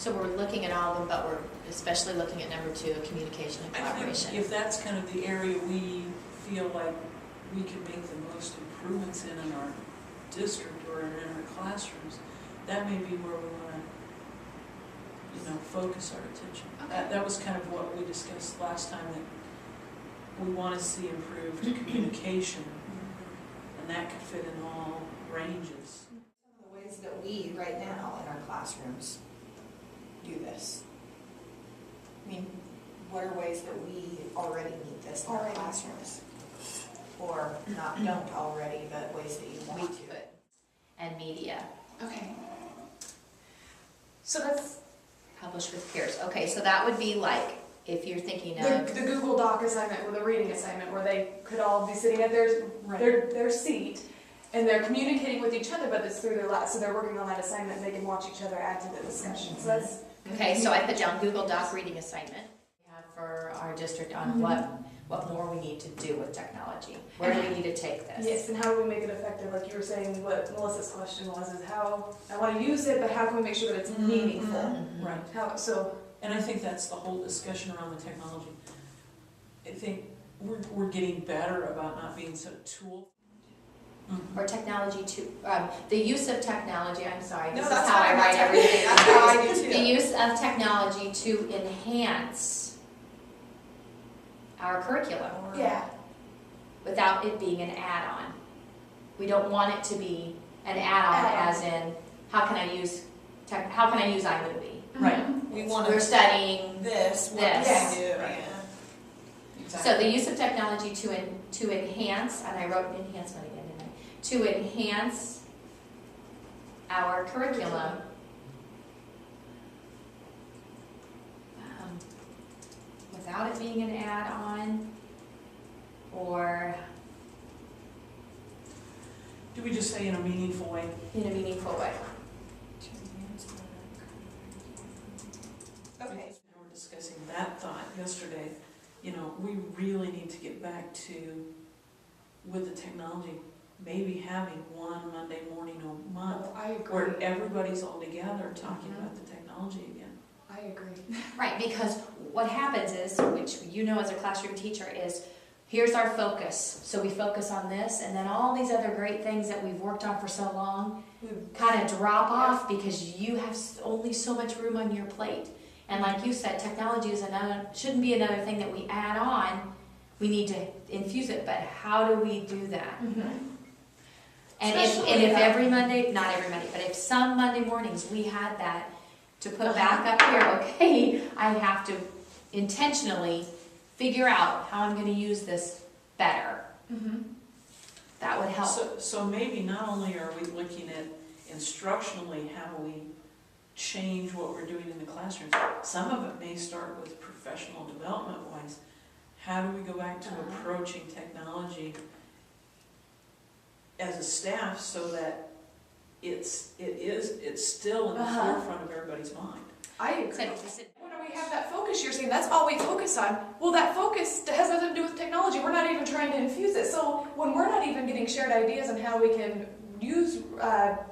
So we're looking at all of them, but we're especially looking at number 2, communication and collaboration. I think if that's kind of the area we feel like we can make the most improvements in our district or in our classrooms, that may be where we want to, focus our attention. Okay. That was kind of what we discussed last time, that we want to see improved communication, and that could fit in all ranges. Some of the ways that we, right now, in our classrooms, do this. I mean, what are ways that we already need this in our classrooms? Or don't already, but ways that you want to. And media. Okay. So that's Publish with peers. Okay, so that would be like, if you're thinking of... the Google Doc assignment or the reading assignment where they could all be sitting at their seat and they're communicating with each other, but it's through their lap, so they're working on that assignment and they can watch each other add to the discussion. So that's... Okay, so I put down Google Doc reading assignment for our district on what more we need to do with technology. Where do we need to take this? Yes, and how do we make it effective? Like you were saying, what Melissa's question was, is how, I want to use it, but how can we make sure that it's meaningful? Right. And I think that's the whole discussion around the technology. I think we're getting better about not being so tool. Or technology to, the use of technology, I'm sorry, this No, is that's how I fine, write that's everything. okay. That's how I do too. The use of technology to enhance our curriculum yeah. without it being an add-on. We don't want it to be an add-on as in, how can I use iMovie? Right. We want We're to studying this, what this. can we do? Right. Yeah. Exactly. So the use of technology to enhance, and I wrote enhancement again, didn't I? To enhance our curriculum. Without it being an add-on, or Do we just say in a meaningful way? in a meaningful way. Okay. We were discussing that thought yesterday. We really need to get back to, with the technology, maybe having one Monday morning a month I agree. where everybody's all together talking about the technology again. I agree. Right, because what happens is, which as a classroom teacher, is here's our focus. So we focus on this, and then all these other great things that we've worked on for so long kind of drop off because you have only so much room on your plate. And like you said, technology shouldn't be another thing that we add on. We need to infuse it, but how do we do that? And if every Monday, not every Monday, but if some Monday mornings we had that to put back up here, okay, I have to intentionally figure out how I'm going to use this better. That would help. So maybe not only are we looking at instructionally how we change what we're doing in the classroom, some of it may start with professional development wise. How do we go back to approaching technology as a staff so that it's still in the forefront of everybody's mind? I agree. When we have that focus, you're saying that's all we focus on. Well, that focus has nothing to do with technology. We're not even trying to infuse it. So when we're not even getting shared ideas on how we can use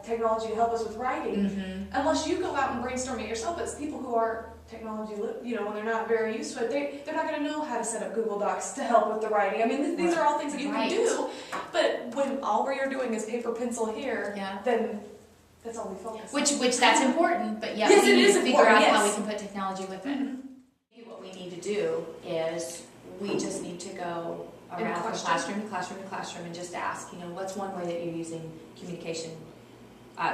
technology to help us with writing, unless you go out and brainstorm it yourself, it's people who are technology, when they're not very used to it, they're not going to know how to set up Google Docs to help with the writing. I mean, these are all things that you can do. But when all you're doing is paper, pencil here, then that's all we focus on. Which that's important, but yeah, Yes, we it need is to figure important, out how we yes. can put technology with it. Maybe what we need to do is we just need to go around from classroom to classroom to classroom and just ask, what's one way that you're using communication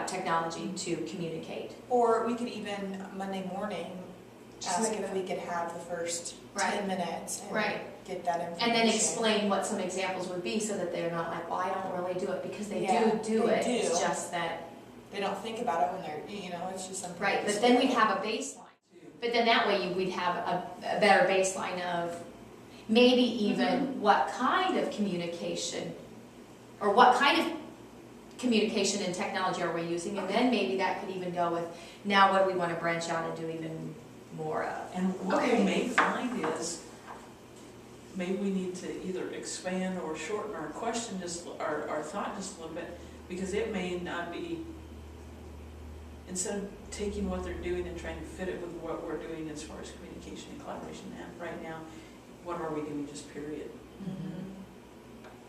technology to communicate? Or we could even Monday morning ask if we could have the first 10 minutes and get that information. And then explain what some examples would be so that they're not like, well, I don't really do it, because they do it. It's just that they don't think about it when they're, it's just something. right. But then we'd have a baseline. But then that way we'd have a better baseline of maybe even what kind of communication or what kind of communication and technology are we using, and then maybe that could even go with, now what do we want to branch out and do even more of. And what we may find is maybe we need to either expand or shorten our question, our thought just a little bit, because it may not be instead of taking what they're doing and trying to fit it with what we're doing as far as communication and collaboration right now, what are we doing, just period?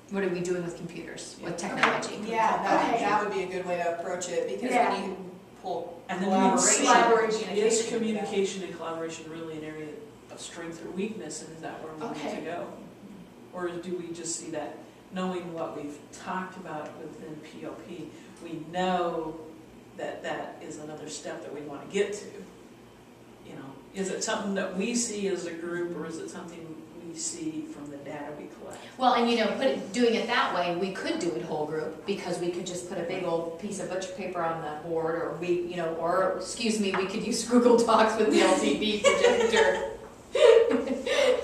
What are we doing with computers, with technology? Yeah, Okay. that would be a good way to approach it, because Yeah. when you pull And then you see, Collaboration and is communication, communication and collaboration really an area of strength or weakness, and is that where we need Okay. to go? Or do we just see that, knowing what we've talked about within PLP, we know that that is another step that we want to get to? You know, is it something that we see as a group, or is it something we see from the data we collect? Well, and doing it that way, we could do it whole group, because we could just put a big old piece of butcher paper on the board, or we could use Google Docs with the LCD projector.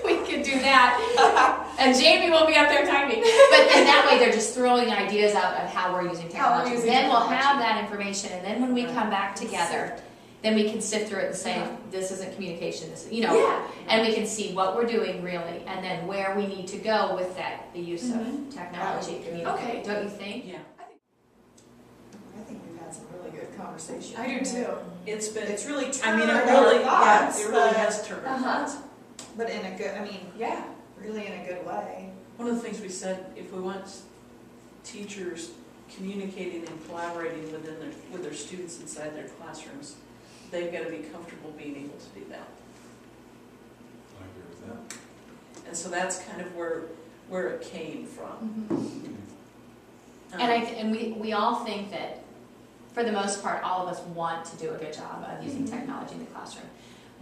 We could do that, and Jamie will be up there typing. But then that way, they're just throwing ideas out of how we're using technology. using Then we'll technology. have that information, and then when we Right. come back together, then we can sift through it and say, Uh-huh. this isn't communication, this, Yeah. and we can see what we're doing really, and then where we need to go with that, the use of technology. Okay. Don't you think? Yeah, I think we've had some really good conversation. I do too. it's been, It's really I turned mean, it our really, thoughts, it really but- has turned our Uh-huh. thoughts. But in a good, Yeah. really in a good way. One of the things we said, if we want teachers communicating and collaborating with their students inside their classrooms, they've got to be comfortable being able to do that. I agree with that. And so that's kind of where it came from. And we all think that, for the most part, all of us want to do a good job of using technology in the classroom.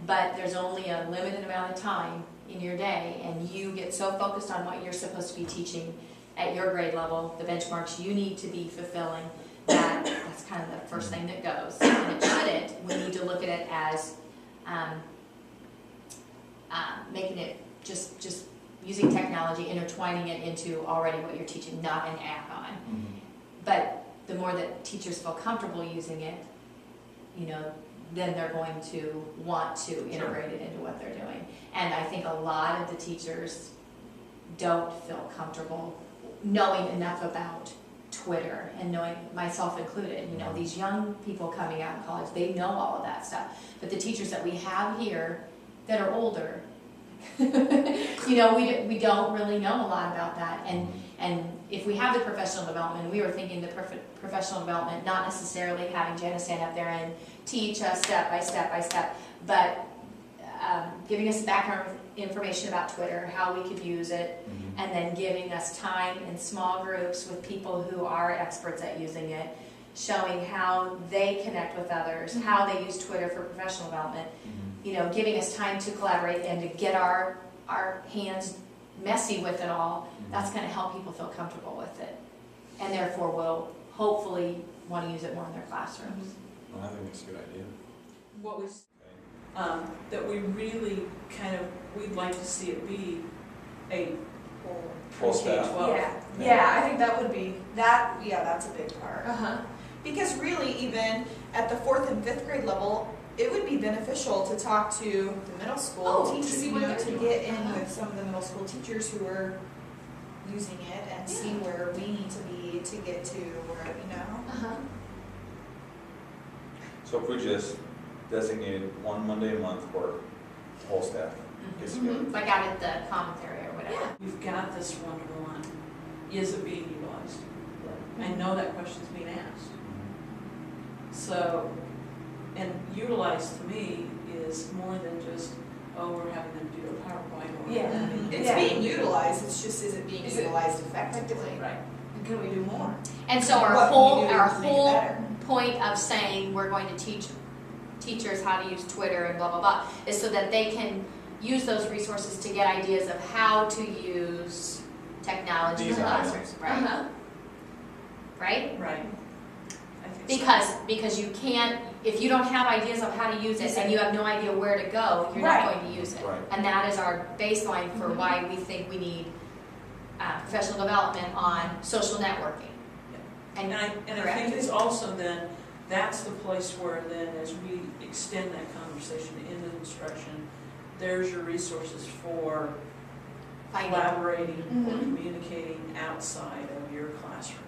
But there's only a limited amount of time in your day, and you get so focused on what you're supposed to be teaching at your grade level, the benchmarks you need to be fulfilling, that's kind of the first thing that goes. And it shouldn't. We need to look at it as making it just using technology, intertwining it into already what you're teaching, not an add-on. But the more that teachers feel comfortable using it, then they're going to want to integrate it into what they're doing. And I think a lot of the teachers don't feel comfortable knowing enough about Twitter, and knowing, myself included, these young people coming out of college, they know all of that stuff. But the teachers that we have here that are older, we don't really know a lot about that. And if we have the professional development, we were thinking the professional development, not necessarily having Jana stand up there and teach us step by step by step, but giving us background information about Twitter, how we could use it, and then giving us time in small groups with people who are experts at using it, showing how they connect with others, how they use Twitter for professional development, giving us time to collaborate and to get our hands messy with it all. That's going to help people feel comfortable with it, and therefore will hopefully want to use it more in their classrooms. Well, I think it's a good idea. What was, that we really we'd like to see it be a Full staff. K-12. Yeah, I think that would be. That's a big part. Uh-huh. Because really, even at the 4th and 5th grade level, it would be beneficial to talk to the middle school teachers, to see what they're to doing. get in with some of the middle school teachers who are using it and see where we need to be to get to where, Uh-huh. So if we just designated one Monday a month for the whole staff gets together. Like out at the commons area or whatever. We've got this one-to-one. Is it being utilized? I know that question's being asked. So, and utilized to me is more than just, we're having them do a PowerPoint or. Yeah. It's being utilized, it's just, is it being Is it- utilized effectively? Right. And can we do more? And so our What can whole we do to make it better? point of saying we're going to teach teachers how to use Twitter and blah blah blah is so that they can use those resources to get ideas of how to use technology in These classrooms, right? Uh-huh. Right? Right. I think so. Because you can't, if you don't have ideas of how to use it and you have no idea where to go, you're not going to use it. Right. And that is our baseline for why we think we need professional development on social networking. And I correct? think it's also then, that's the place where then as we extend that conversation into instruction, there's your resources for Finding. collaborating or Mhm. communicating outside of your classroom.